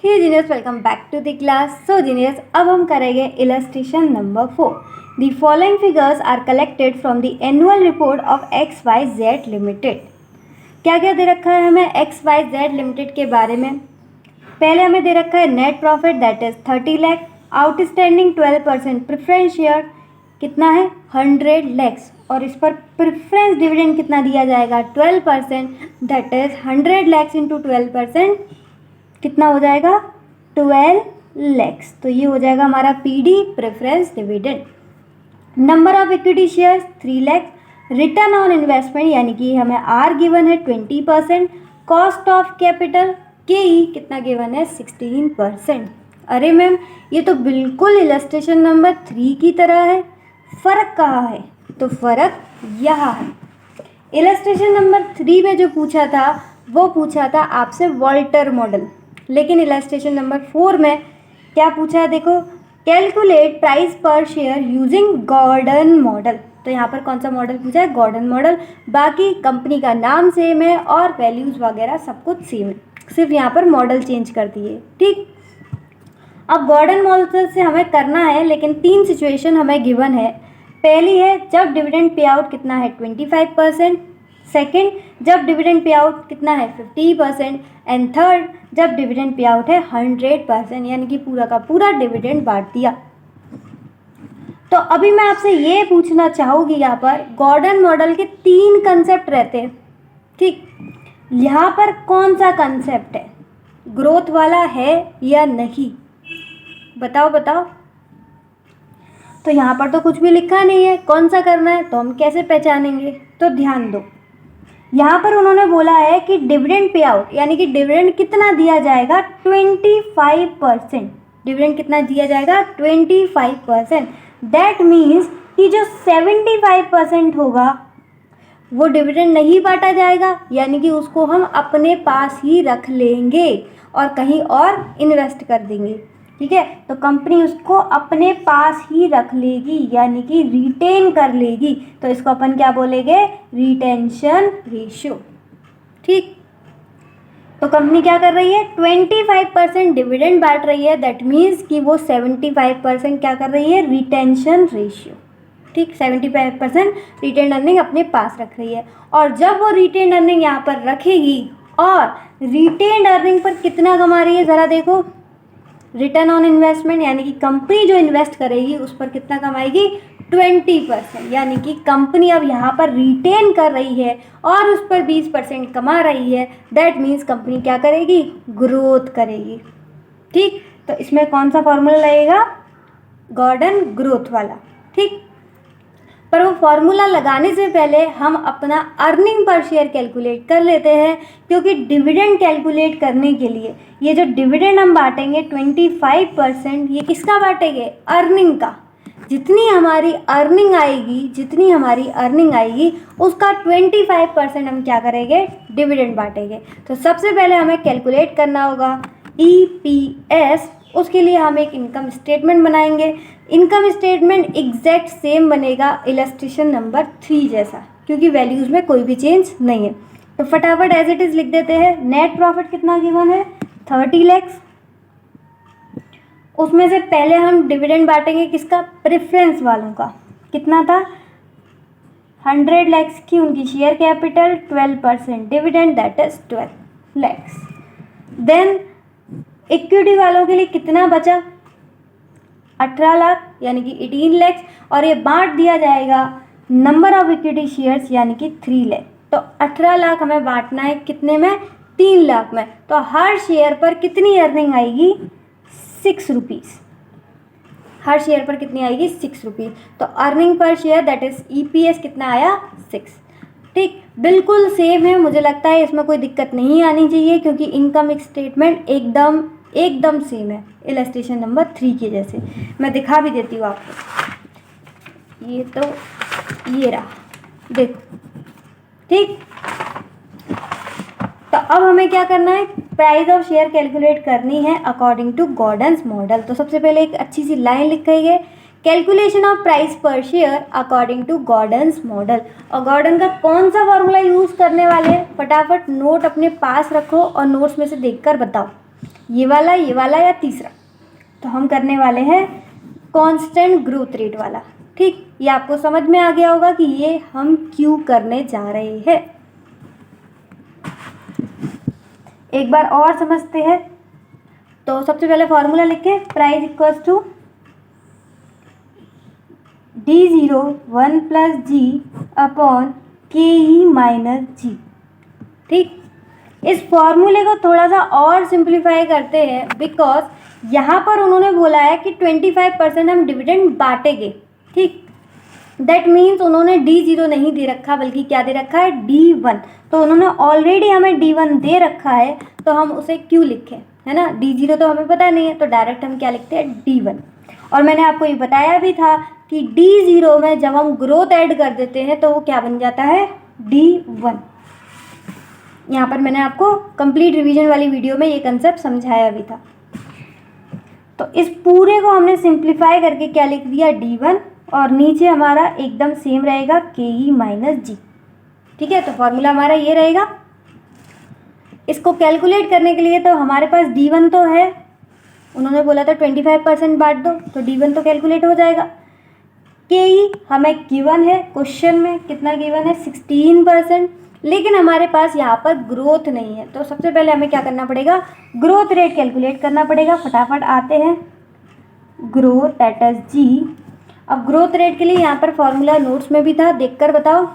Hey genius, welcome back to the class. So genius, अब हम करेंगे illustration number 4। The following figures are collected from the annual report of XYZ limited. क्या क्या दे रखा है हमें XYZ लिमिटेड के बारे में? पहले हमें दे रखा है net profit that is 30 lakh, outstanding 12% preference share कितना है 100 लैक्स, और इस पर प्रेफरेंस डिविडेंड कितना दिया जाएगा 12%, दैट इज 100 लैक्स इंटू 12% कितना हो जाएगा 12 लैक्स। तो ये हो जाएगा हमारा PD preference dividend. Number of equity shares 3 lakhs, return on investment यानी कि हमें R गिवन है 20%, कॉस्ट ऑफ कैपिटल KE कितना गिवन है 16%। अरे मैम, ये तो बिल्कुल इलस्ट्रेशन नंबर 3 की तरह है। फ़र्क कहाँ है? तो फ़र्क यहाँ है। इलस्ट्रेशन नंबर 3 में जो पूछा था वो पूछा था आपसे वॉल्टर मॉडल, लेकिन इलस्ट्रेशन नंबर 4 में क्या पूछा है देखो, कैलकुलेट प्राइस पर शेयर यूजिंग गॉर्डन मॉडल। तो यहाँ पर कौन सा मॉडल पूछा है? Gordon model. बाकी कंपनी का नाम सेम है और वैल्यूज़ वगैरह सब कुछ सेम है, सिर्फ यहाँ पर मॉडल चेंज कर दिए। ठीक, अब गॉर्डन मॉडल से हमें करना है, लेकिन 3 सिचुएशन हमें गिवन है। पहली है जब डिविडेंड पे आउट कितना है 25%, सेकेंड जब डिविडेंड पे आउट कितना है 50%, एंड थर्ड जब डिविडेंड पे आउट है 100%, यानी कि पूरा का पूरा डिविडेंड बांट दिया। तो अभी मैं आपसे ये पूछना चाहूँगी, यहाँ पर गॉर्डन मॉडल के 3 कंसेप्ट रहते हैं। ठीक, यहाँ पर कौन सा कंसेप्ट है, ग्रोथ वाला है या नहीं? बताओ बताओ। तो यहाँ पर तो कुछ भी लिखा नहीं है, कौन सा करना है, तो हम कैसे पहचानेंगे? तो ध्यान दो, यहाँ पर उन्होंने बोला है कि डिविडेंड पे आउट यानी कि डिविडेंड कितना दिया जाएगा 25%। डिविडेंड कितना दिया जाएगा 25%। दैट मीन्स कि जो 75% होगा वो डिविडेंड नहीं बांटा जाएगा, यानी कि उसको हम अपने पास ही रख लेंगे और कहीं और इन्वेस्ट कर देंगे। ठीक है, तो कंपनी उसको अपने पास ही रख लेगी, यानी कि रिटेन कर लेगी। तो इसको अपन क्या बोलेंगे? Retention ratio. ठीक, तो कंपनी क्या कर रही है 25% डिविडेंड बांट रही है, दैट मीन्स कि वो 75% क्या कर रही है रिटेंशन रेशियो। ठीक, 75% रिटेन अर्निंग अपने पास रख रही है, और जब वो रिटेन अर्निंग यहाँ पर रखेगी और रिटेन अर्निंग पर कितना कमा रही है ज़रा देखो, रिटर्न ऑन इन्वेस्टमेंट यानी कि कंपनी जो इन्वेस्ट करेगी उस पर कितना कमाएगी 20%, यानी कि कंपनी अब यहाँ पर रिटेन कर रही है और उस पर 20% कमा रही है। दैट मीन्स कंपनी क्या करेगी? ग्रोथ करेगी। ठीक, तो इसमें कौन सा फॉर्मूला लगेगा? गॉर्डन ग्रोथ वाला। ठीक, पर वो फॉर्मूला लगाने से पहले हम अपना अर्निंग पर शेयर कैलकुलेट कर लेते हैं, क्योंकि डिविडेंड कैलकुलेट करने के लिए ये जो डिविडेंड हम बांटेंगे 25%, ये किसका बांटेंगे? अर्निंग का। जितनी हमारी अर्निंग आएगी उसका 25% हम क्या करेंगे? डिविडेंड बांटेंगे। तो सबसे पहले हमें कैलकुलेट करना होगा EPS। उसके लिए हम एक इनकम स्टेटमेंट बनाएंगे। इनकम स्टेटमेंट एग्जैक्ट सेम बनेगा इलस्ट्रेशन नंबर 3 जैसा, क्योंकि वैल्यूज़ में कोई भी चेंज नहीं है। तो फटाफट एज इट इज़ लिख देते हैं। नेट प्रॉफिट कितना गिवन है 30 लैक्स, उसमें से पहले हम डिविडेंड बांटेंगे किसका? प्रेफरेंस वालों का। कितना था 100 लैक्स की उनकी share capital, 12% dividend that is 12 lakhs. Then equity वालों के लिए कितना बचा 18 लाख यानी कि 18 लैक्स, और ये बांट दिया जाएगा नंबर ऑफ इक्विटी शेयर्स यानी कि 3 लाख। तो 18 लाख हमें बांटना है कितने में? 3 लाख में। तो हर शेयर पर कितनी अर्निंग आएगी? 6 रुपीज़। हर शेयर पर कितनी आएगी? 6 रुपीज़। तो earning per share that is EPS कितना आया 6। ठीक, बिल्कुल सेम है। मुझे लगता है इसमें कोई दिक्कत नहीं आनी चाहिए, क्योंकि इनकम स्टेटमेंट एकदम सेम है इलस्ट्रेशन नंबर 3 के जैसे। मैं दिखा भी देती हूँ आपको, ये रहा देखो। ठीक, तो अब हमें क्या करना है? प्राइस ऑफ शेयर कैलकुलेट करनी है अकॉर्डिंग टू गॉर्डन्स मॉडल। तो सबसे पहले एक अच्छी सी लाइन लिखी है, कैलकुलेशन ऑफ प्राइस पर share according to Gordon's model. और गॉर्डन का कौन सा फॉर्मूला यूज़ करने वाले हैं? फटाफट नोट अपने पास रखो और नोट्स में से देखकर बताओ। ये वाला या तीसरा? तो हम करने वाले हैं कांस्टेंट ग्रोथ रेट वाला। ठीक, ये आपको समझ में आ गया होगा कि ये हम क्यों करने जा रहे हैं। एक बार और समझते हैं। तो सबसे पहले फॉर्मूला लिखें, price equals to D0 1 plus G upon KE minus G. ठीक, इस फॉर्मूले को थोड़ा सा और सिंप्लीफाई करते हैं, बिकॉज यहाँ पर उन्होंने बोला है कि 25% हम डिविडेंड बांटेंगे। ठीक, दैट मीन्स उन्होंने D0 नहीं दे रखा, बल्कि क्या दे रखा है, D1। तो उन्होंने ऑलरेडी हमें D1 दे रखा है, तो हम उसे क्यों लिखें, है ना। D0 तो हमें पता नहीं है, तो डायरेक्ट हम क्या लिखते हैं, D1। और मैंने आपको ये बताया भी था कि D0 में जब हम ग्रोथ ऐड कर देते हैं तो वो क्या बन जाता है, D1। यहाँ पर मैंने आपको कंप्लीट रिवीजन वाली वीडियो में ये कंसेप्ट समझाया भी था। तो इस पूरे को हमने सिंप्लीफाई करके क्या लिख दिया, D1, और नीचे हमारा एकदम सेम रहेगा KE माइनस जी। ठीक है, तो फॉर्मूला हमारा ये रहेगा। इसको कैलकुलेट करने के लिए तो हमारे पास D1 तो है, उन्होंने बोला था 25% बांट दो, तो D1 तो कैलकुलेट हो जाएगा। KE हमें गिवन है, क्वेश्चन में कितना गिवन है, 16%, लेकिन हमारे पास यहाँ पर ग्रोथ नहीं है। तो सबसे पहले हमें क्या करना पड़ेगा, ग्रोथ रेट कैलकुलेट करना पड़ेगा। फटाफट आते हैं, ग्रोथ दैट इज G। अब ग्रोथ रेट के लिए यहाँ पर फॉर्मूला नोट्स में भी था, देखकर बताओ,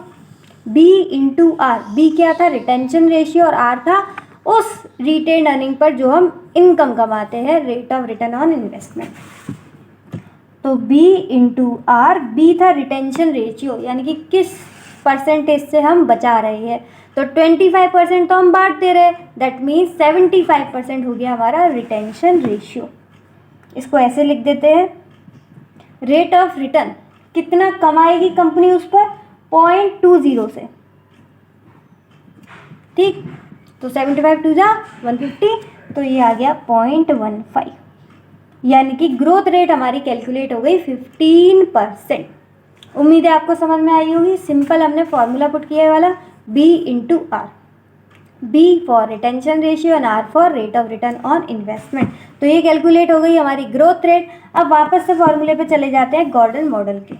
B इंटू R। B क्या था, रिटेंशन रेशियो, और R था उस रिटेन अर्निंग पर जो हम इनकम कमाते हैं, rate of return on investment. तो B इंटू R, B था रिटेंशन रेशियो, यानी कि किस परसेंटेज से हम बचा रहे हैं। तो 25% तो हम बांट दे रहे हैं, दैट मीन्स 75% हो गया हमारा रिटेंशन रेशियो। इसको ऐसे लिख देते हैं, रेट ऑफ रिटर्न कितना कमाएगी कंपनी उस पर, 0.20 से। ठीक, तो 75 टू जा 150, तो ये आ गया 0.15, यानी कि ग्रोथ रेट हमारी कैलकुलेट हो गई 15%। उम्मीद है आपको समझ में आई होगी। सिंपल हमने फॉर्मूला पुट किया वाला, B into R, B for retention ratio and R for rate of return on investment. तो ये कैलकुलेट हो गई हमारी ग्रोथ रेट। अब वापस से फॉर्मूले पे चले जाते हैं गॉर्डन मॉडल के।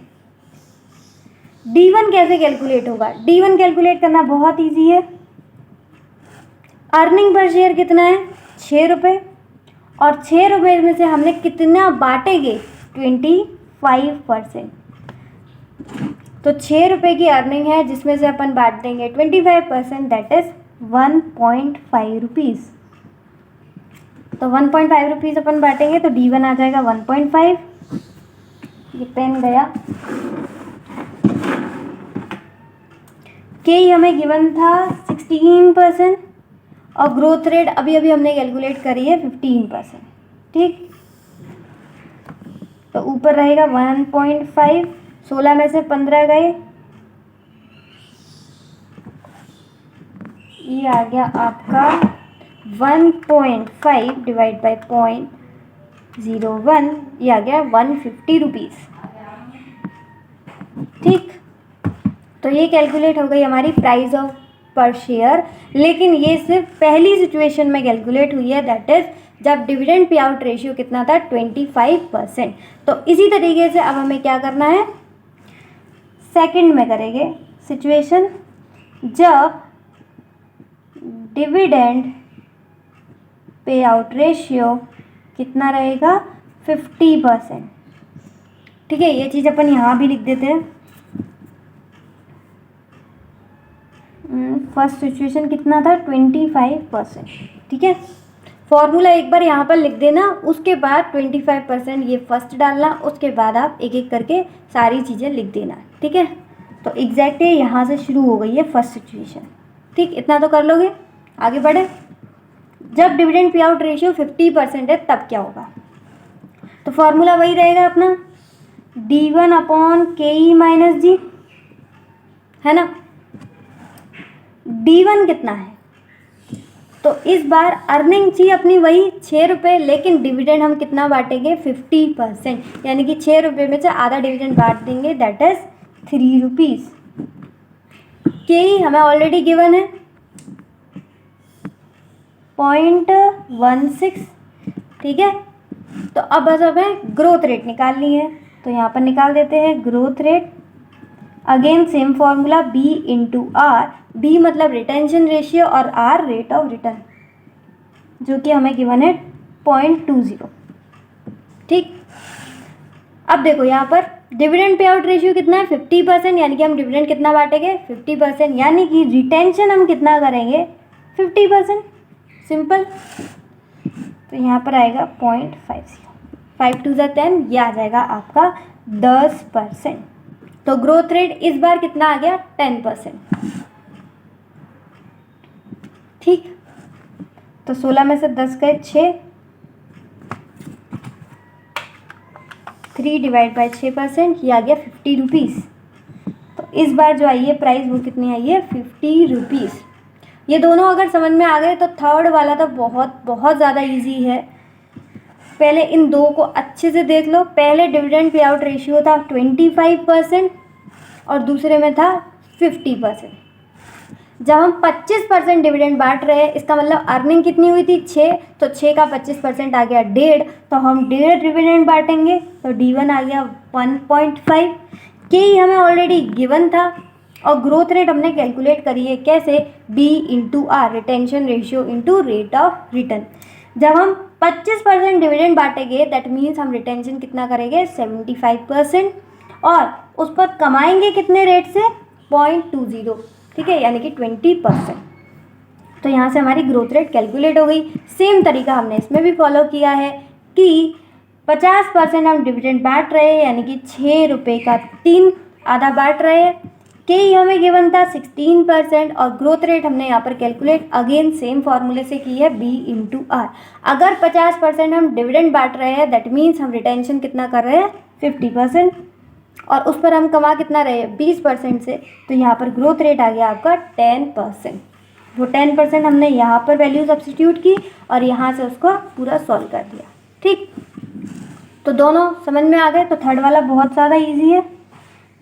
D1 कैसे कैलकुलेट होगा, D1 कैलकुलेट करना बहुत ईजी है। अर्निंग पर शेयर कितना है, 6 रुपये, और 6 रुपये में से हमने कितना बांटेंगे, 25%। तो 6 रुपये की अर्निंग है, जिसमें से अपन बांट देंगे 25%, दैट इज 1.5 रुपीज़। तो 1.5 रुपीज़ अपन बांटेंगे, तो D1 आ जाएगा 1.5। ये पेन गया। KE हमें गिवन था 16%, और ग्रोथ रेट अभी अभी हमने कैलकुलेट करी है 15%। ठीक, तो ऊपर रहेगा 1.5, 16 में से 15 गए, ये आ गया आपका 1.5 डिवाइड बाई 0.01, ये आ गया 150 रुपीज़। ठीक, तो ये कैलकुलेट हो गई हमारी प्राइस ऑफ पर शेयर, लेकिन ये सिर्फ पहली सिचुएशन में कैलकुलेट हुई है, दैट इज जब डिविडेंड पे आउट रेशियो कितना था, 25%। तो इसी तरीके से अब हमें क्या करना है, सेकंड में करेंगे सिचुएशन जब डिविडेंड पे आउट रेशियो कितना रहेगा, 50%। ठीक है, ये चीज़ अपन यहाँ भी लिख देते हैं। फर्स्ट सिचुएशन कितना था, 25%। ठीक है, फॉर्मूला एक बार यहाँ पर लिख देना, उसके बाद 25% ये फर्स्ट डालना, उसके बाद आप एक एक करके सारी चीज़ें लिख देना। ठीक है, तो एग्जैक्टली यहाँ से शुरू हो गई है फर्स्ट सिचुएशन। ठीक, इतना तो कर लोगे, आगे बढ़े। जब डिविडेंड पे आउट रेशियो 50% है तब क्या होगा, तो फॉर्मूला वही रहेगा अपना, D1 अपॉन KE माइनस जी, है ना। D1 कितना है, तो इस बार अर्निंग थी अपनी वही 6 रुपये, लेकिन डिविडेंड हम कितना बांटेंगे, 50%, यानी कि 6 रुपये में से आधा डिविडेंड बांट देंगे, दैट इज 3 रुपीज़। KE हमें ऑलरेडी गिवन है, 0.16, ठीक है। तो अब बस हमें ग्रोथ रेट निकालनी है, तो यहाँ पर निकाल देते हैं growth rate. Again same formula, B into R, B मतलब रिटेंशन रेशियो और आर रेट ऑफ रिटर्न, जो कि हमें गिवन है 0.20, ठीक। अब देखो यहाँ पर डिविडेंड पे आउट रेशियो कितना है 50%, यानी कि हम डिविडेंड कितना बांटेंगे 50%, यानी कि रिटेंशन हम कितना करेंगे 50%, सिंपल। तो यहाँ पर आएगा 0.50, 5 2 10, यह आ जाएगा आपका 10%। तो ग्रोथ रेट इस बार कितना आ गया 10%, ठीक। तो 16 में से 10 गए 6, 3 डिवाइड बाई 6%, ये आ गया 50 रुपीज़। तो इस बार जो आई है प्राइस वो कितनी आई है 50 रुपीज़। ये दोनों अगर समझ में आ गए तो थर्ड वाला तो बहुत बहुत ज़्यादा इजी है। पहले इन दो को अच्छे से देख लो। पहले डिविडेंड पे आउट रेशियो था 25% और दूसरे में था 50%। जब हम 25% डिविडेंड बांट रहे हैं, इसका मतलब अर्निंग कितनी हुई थी 6, तो 6 का 25% आ गया 1.5, तो हम 1.5 डिविडेंड बांटेंगे, तो D1 आ गया 1.5। के ही हमें ऑलरेडी गिवन था और ग्रोथ रेट हमने कैलकुलेट करी है कैसे, B into R, retention ratio into rate of return. जब हम 25% डिविडेंड बांटेंगे दैट मीन्स हम रिटेंशन कितना करेंगे 75%, और उस पर कमाएंगे कितने रेट से 0.20, ठीक है, यानी कि 20%। तो यहाँ से हमारी ग्रोथ रेट कैलकुलेट हो गई। सेम तरीका हमने इसमें भी फॉलो किया है कि 50% हम डिविडेंड बांट रहे हैं, यानी कि 6 रुपये का 3 आधा बांट रहे हैं। के ही हमें गिवन था 16% और ग्रोथ रेट हमने यहाँ पर कैलकुलेट अगेन सेम फॉर्मूले से की है, बी इंटू आर। अगर 50% हम डिविडेंड बांट रहे हैं दैट मीन्स हम रिटेंशन कितना कर रहे हैं 50%, और उस पर हम कमा कितना रहे हैं 20% से, तो यहाँ पर ग्रोथ रेट आ गया आपका 10%। वो 10% हमने यहाँ पर वैल्यू सब्स्टिट्यूट की और यहाँ से उसको पूरा सॉल्व कर दिया, ठीक। तो दोनों समझ में आ गए। तो थर्ड वाला बहुत ज़्यादा इजी है।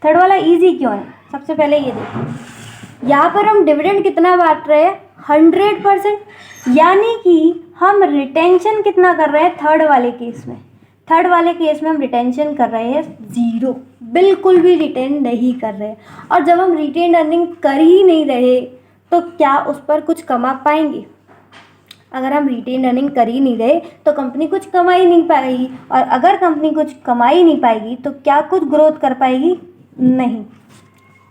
थर्ड वाला इजी क्यों है, सबसे पहले ये देखो, यहाँ पर हम डिविडेंड कितना बांट रहे हैं 100%, यानी कि हम रिटेंशन कितना कर रहे हैं थर्ड वाले केस में। थर्ड वाले केस में हम रिटेंशन कर रहे हैं 0, बिल्कुल भी रिटेन नहीं कर रहे। और जब हम रिटेन अर्निंग कर ही नहीं रहे तो क्या उस पर कुछ कमा पाएंगे? अगर हम रिटेन अर्निंग कर ही नहीं रहे तो कंपनी कुछ कमा ही नहीं पाएगी, और अगर कंपनी कुछ कमा ही नहीं पाएगी तो क्या कुछ ग्रोथ कर पाएगी? नहीं।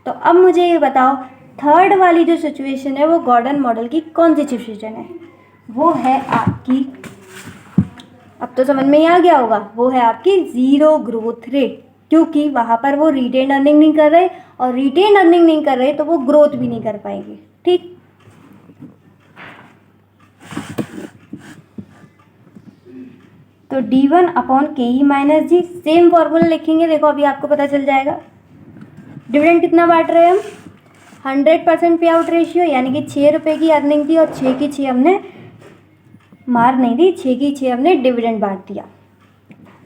तो अब मुझे ये बताओ, थर्ड वाली जो सिचुएशन है वो गॉर्डन मॉडल की कौन सी सिचुएशन है? वो है आपकी, अब तो समझ में ही आ गया होगा, वो है आपकी ज़ीरो ग्रोथ रेट, क्योंकि वहाँ पर वो रिटेन अर्निंग नहीं कर रहे, और रिटेन अर्निंग नहीं कर रहे तो वो ग्रोथ भी नहीं कर पाएंगे, ठीक। तो D1 अपॉन KE माइनस जी, सेम फॉर्मूला लिखेंगे, देखो अभी आपको पता चल जाएगा। डिविडेंड कितना बांट रहे हैं हम 100% पे आउट रेशियो, यानी कि 6 रुपये की अर्निंग थी और 6 की 6 हमने मार नहीं दी, 6 की 6 हमने डिविडेंड बांट दिया।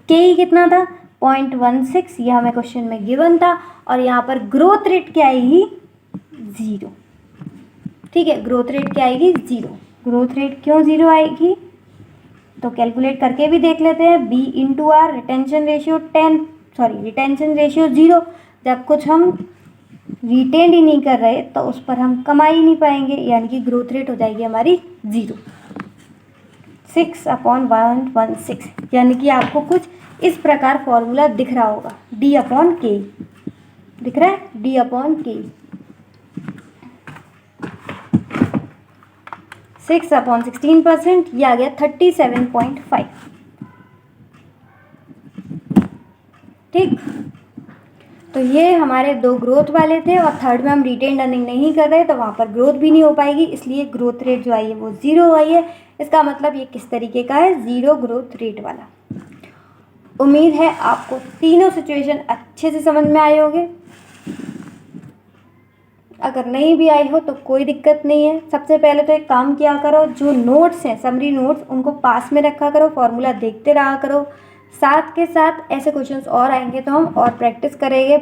KE कितना था 0.16, ये हमें क्वेश्चन में गिवन था, और यहाँ पर ग्रोथ रेट क्या आएगी 0, ठीक है। ग्रोथ रेट क्या आएगी 0। ग्रोथ रेट क्यों 0 आएगी तो कैलकुलेट करके भी देख लेते हैं। B into R, retention ratio 0। जब कुछ हम रिटेन ही नहीं कर रहे तो उस पर हम कमा ही नहीं पाएंगे, यानी कि ग्रोथ रेट हो जाएगी हमारी 0। 6/116, यानी कि आपको कुछ इस प्रकार फॉर्मूला दिख रहा होगा, D अपॉन के, दिख रहा है D अपॉन के। 6/16%, ये आ गया 37.5, ठीक। तो ये हमारे दो ग्रोथ वाले थे, और थर्ड में हम रिटेन अर्निंग नहीं कर रहे तो वहाँ पर ग्रोथ भी नहीं हो पाएगी, इसलिए ग्रोथ रेट जो आई है वो 0 आई है। इसका मतलब ये किस तरीके का है, 0 ग्रोथ रेट वाला। उम्मीद है आपको तीनों सिचुएशन अच्छे से समझ में आए होंगे। अगर नहीं भी आई हो तो कोई दिक्कत नहीं है। सबसे पहले तो एक काम किया करो, जो नोट्स हैं समरी नोट्स उनको पास में रखा करो, फॉर्मूला देखते रहा करो। साथ के साथ ऐसे क्वेश्चंस और आएंगे तो हम और प्रैक्टिस करेंगे।